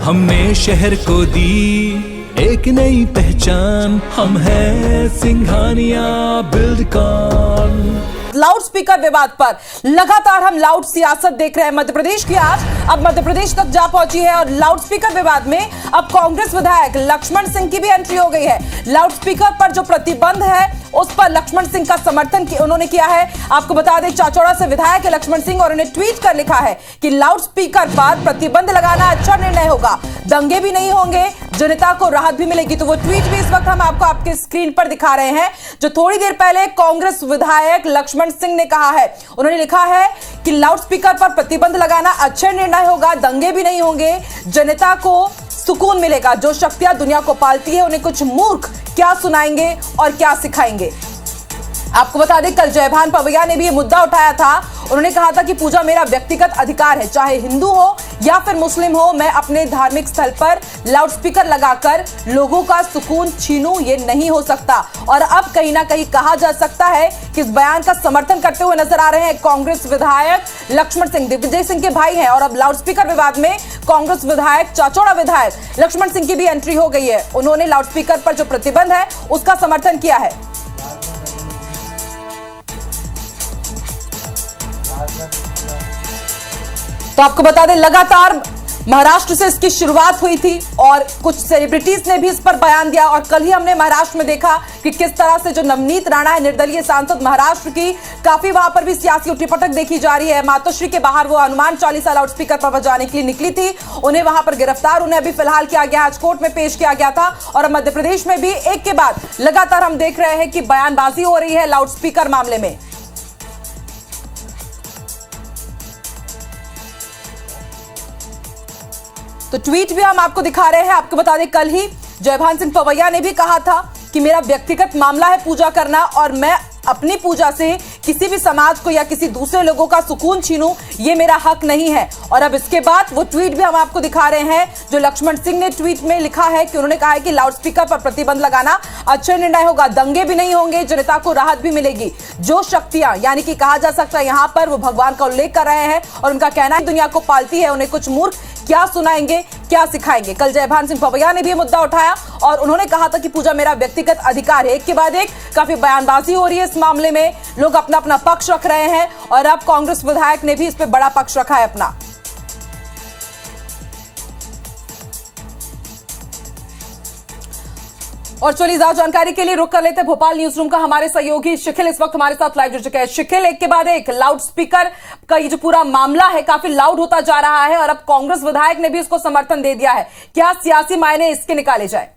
हमने शहर को दी एक नई पहचान, हम हैं सिंघानिया बिल्डकॉन। लाउड स्पीकर विवाद पर लगातार हम लाउड सियासत देख रहे हैं मध्य प्रदेश की। आज अब मध्य प्रदेश तक जा पहुंची है और लाउड स्पीकर विवाद में अब कांग्रेस विधायक लक्ष्मण सिंह की भी एंट्री हो गई है। लाउड स्पीकर पर जो प्रतिबंध है उस पर लक्ष्मण सिंह का समर्थन उन्होंने किया है। आपको बता दें, चाचौड़ा से विधायक है लक्ष्मण सिंह और उन्हें ट्वीट कर लिखा है कि लाउड स्पीकर पर प्रतिबंध लगाना अच्छा निर्णय होगा, दंगे भी नहीं होंगे, जनता को राहत भी मिलेगी। तो वो ट्वीट भी इस वक्त हम आपको आपके स्क्रीन पर दिखा रहे हैं, जो थोड़ी देर पहले कांग्रेस विधायक लक्ष्मण सिंह ने कहा है। उन्होंने लिखा है कि लाउड स्पीकर पर प्रतिबंध लगाना अच्छा निर्णय होगा, दंगे भी नहीं होंगे, जनता को सुकून मिलेगा। जो शक्तियां दुनिया को पालती है उन्हें कुछ मूर्ख क्या सुनाएंगे और क्या सिखाएंगे। आपको बता दें, कल जयभान पवैया ने भी ये मुद्दा उठाया था। उन्होंने कहा था कि पूजा मेरा व्यक्तिगत अधिकार है, चाहे हिंदू हो या फिर मुस्लिम हो, मैं अपने धार्मिक स्थल पर लाउडस्पीकर लगाकर लोगों का सुकून छीनूं, ये नहीं हो सकता। और अब कहीं ना कहीं कहा जा सकता है कि इस बयान का समर्थन करते हुए नजर आ रहे हैं कांग्रेस विधायक लक्ष्मण सिंह। दिग्विजय सिंह के भाई हैं और अब लाउडस्पीकर विवाद में कांग्रेस विधायक, चाचौड़ा विधायक लक्ष्मण सिंह की भी एंट्री हो गई है। उन्होंने लाउडस्पीकर पर जो प्रतिबंध है उसका समर्थन किया है। तो आपको बता दें, लगातार महाराष्ट्र से इसकी शुरुआत हुई थी और कुछ सेलिब्रिटीज ने भी इस पर बयान दिया। और कल ही हमने महाराष्ट्र में देखा कि किस तरह से जो नवनीत राणा है, निर्दलीय सांसद महाराष्ट्र की, काफी वहां पर भी सियासी उठपटक देखी जा रही है। मातोश्री के बाहर वो हनुमान चालीसा लाउड स्पीकर पर बजाने के लिए निकली थी, उन्हें वहां पर गिरफ्तार, उन्हें अभी फिलहाल किया गया, आज कोर्ट में पेश किया गया था। और अब मध्य प्रदेश में भी एक के बाद लगातार हम देख रहे हैं कि बयानबाजी हो रही है लाउड स्पीकर मामले में। तो ट्वीट भी हम आपको दिखा रहे हैं। आपको बता दें, कल ही जयभान सिंह पवैया ने भी कहा था कि मेरा व्यक्तिगत मामला है पूजा करना और मैं अपनी पूजा से किसी भी समाज को या किसी दूसरे लोगों का सुकून छीनूं, ये मेरा हक नहीं है। और अब इसके बाद वो ट्वीट भी हम आपको दिखा रहे हैं जो लक्ष्मण सिंह ने ट्वीट में लिखा है कि उन्होंने कहा है कि लाउडस्पीकर पर प्रतिबंध लगाना अच्छा निर्णय होगा, दंगे भी नहीं होंगे, जनता को राहत भी मिलेगी। जो शक्तियां, यानी कि कहा जा सकता है यहां पर वो भगवान का उल्लेख कर रहे हैं और उनका कहना है दुनिया को पालती है, उन्हें कुछ मूर्ख क्या सुनाएंगे, क्या सिखाएंगे। कल जयभान सिंह पवैया ने भी मुद्दा उठाया और उन्होंने कहा था कि पूजा मेरा व्यक्तिगत अधिकार है। एक के बाद एक काफी बयानबाजी हो रही है इस मामले में, लोग अपना अपना पक्ष रख रहे हैं और अब कांग्रेस विधायक ने भी इस पे बड़ा पक्ष रखा है अपना। और चलिए ज्यादा जानकारी के लिए रुक कर लेते हैं भोपाल न्यूज रूम का। हमारे सहयोगी शिखिल इस वक्त हमारे साथ लाइव जुड़ चुके हैं। शिखिल, एक के बाद एक लाउड स्पीकर का ये जो पूरा मामला है काफी लाउड होता जा रहा है और अब कांग्रेस विधायक ने भी इसको समर्थन दे दिया है, क्या सियासी मायने इसके निकाले जाए?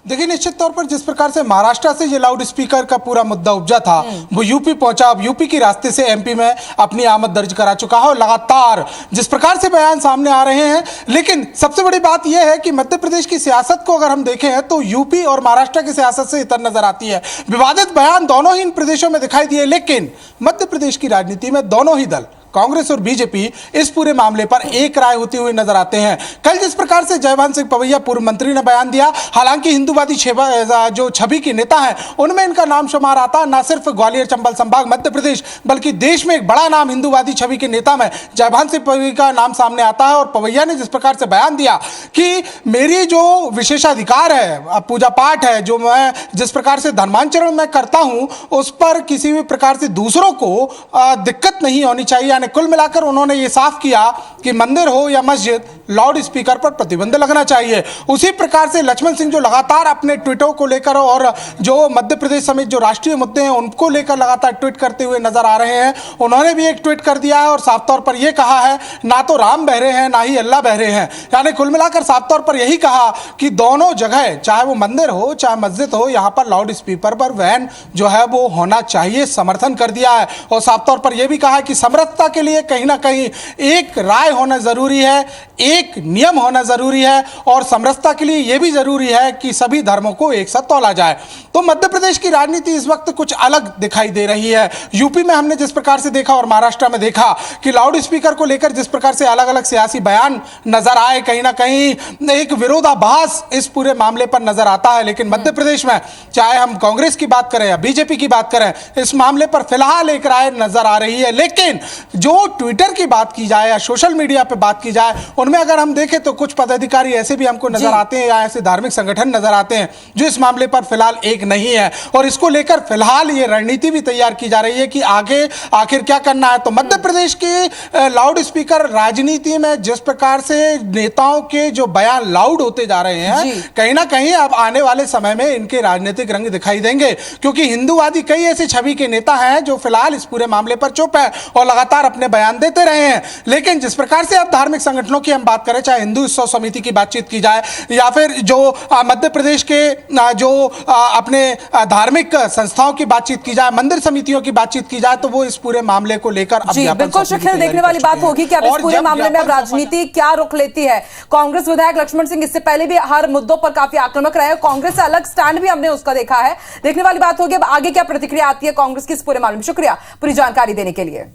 देखिए, निश्चित तौर पर जिस प्रकार से महाराष्ट्र से ये लाउड स्पीकर का पूरा मुद्दा उपजा था वो यूपी पहुंचा, अब यूपी के रास्ते से एमपी में अपनी आमद दर्ज करा चुका है और लगातार जिस प्रकार से बयान सामने आ रहे हैं। लेकिन सबसे बड़ी बात यह है कि मध्य प्रदेश की सियासत को अगर हम देखें हैं तो यूपी और महाराष्ट्र की सियासत से इतर नजर आती है। विवादित बयान दोनों ही इन प्रदेशों में दिखाई दिए, लेकिन मध्य प्रदेश की राजनीति में दोनों ही दल, कांग्रेस और बीजेपी, इस पूरे मामले पर एक राय होती हुई नजर आते हैं। कल जिस प्रकार से जयभान सिंह पवैया पूर्व मंत्री ने बयान दिया, हालांकि हिंदूवादी जो छवि के नेता हैं उनमें इनका नाम शुमार आता, ना सिर्फ ग्वालियर चंबल संभाग मध्य प्रदेश बल्कि देश में एक बड़ा नाम हिंदूवादी छवि के नेता में जयभान सिंह पवैया का नाम सामने आता है। और पवैया ने जिस प्रकार से बयान दिया कि मेरी जो विशेषाधिकार है, पूजा पाठ है, जो मैं जिस प्रकार से धर्मांतरण में करता हूं उस पर किसी भी प्रकार से दूसरों को दिक्कत नहीं होनी चाहिए। कुल मिलाकर उन्होंने ये साफ किया कि मंदिर हो या मस्जिद, लाउड स्पीकर पर प्रतिबंध लगना चाहिए। उसी प्रकार से लक्ष्मण सिंह जो लगातार अपने ट्वीटों को लेकर और जो मध्य प्रदेश समेत जो राष्ट्रीय मुद्दे हैं उनको लेकर लगातार ट्वीट करते हुए नजर आ रहे हैं, उन्होंने भी एक ट्वीट कर दिया है और साफ तौर पर यह कहा है ना तो राम बहरे हैं ना ही अल्लाह बहरे हैं। यानी कुल मिलाकर साफ तौर पर यही कहा कि दोनों जगह, चाहे वो मंदिर हो चाहे मस्जिद हो, यहाँ पर लाउड स्पीकर पर बैन जो है वो होना चाहिए, समर्थन कर दिया है। और साफ तौर पर यह भी कहा है कि समरसता के लिए कहीं ना कहीं एक राय होना जरूरी है, एक नियम होना जरूरी है और समरसता के लिए यह भी जरूरी है कि सभी धर्मों को एक साथ तौला जाए। तो मध्य प्रदेश की राजनीति इस वक्त कुछ अलग दिखाई दे रही है। यूपी में हमने जिस प्रकार से देखा और महाराष्ट्र में देखा कि लाउड स्पीकर को लेकर जिस प्रकार से अलग अलग सियासी बयान नजर आए, कहीं ना कहीं एक विरोधाभास इस पूरे मामले पर नजर आता है। लेकिन मध्य प्रदेश में चाहे हम कांग्रेस की बात करें या बीजेपी की बात करें, इस मामले पर फिलहाल एक राय नजर आ रही है। लेकिन जो ट्विटर की बात की जाए या सोशल मीडिया पर बात की जाए, उनमें अगर हम देखें तो कुछ पदाधिकारी ऐसे भी हमको नजर आते हैं या ऐसे धार्मिक संगठन नजर आते हैं जो इस मामले पर फिलहाल एक नहीं है और इसको लेकर फिलहाल ये रणनीति भी तैयार की जा रही है कि आगे आखिर क्या करना है। तो मध्य प्रदेश की लाउड स्पीकर राजनीति में जिस प्रकार से नेताओं के जो बयान लाउड होते जा रहे हैं, कहीं ना कहीं अब आने वाले समय में इनके राजनीतिक रंग दिखाई देंगे, क्योंकि हिंदूवादी कई ऐसे छवि के नेता हैं जो फिलहाल इस पूरे मामले पर चुप है और लगातार अपने बयान देते रहे हैं। लेकिन जिस प्रकार से अब धार्मिक संगठनों की हम बात करें, चाहे हिंदू उत्सव समिति की बातचीत की जाए या फिर जो मध्य प्रदेश के जो अपने धार्मिक संस्थाओं की बातचीत की जाए, मंदिर समितियों की बातचीत की जाए, तो वो इस पूरे मामले को लेकर बिल्कुल शकील, देखने वाली बात होगी कि अब इस पूरे मामले में अब राजनीति क्या रुख लेती है। कांग्रेस विधायक लक्ष्मण सिंह इससे पहले भी हर मुद्दों पर काफी आक्रामक रहे, कांग्रेस से अलग स्टैंड भी हमने उसका देखा है। देखने वाली बात होगी अब आगे क्या प्रतिक्रिया आती है कांग्रेस की इस पूरे मामले में। शुक्रिया पूरी जानकारी देने के लिए।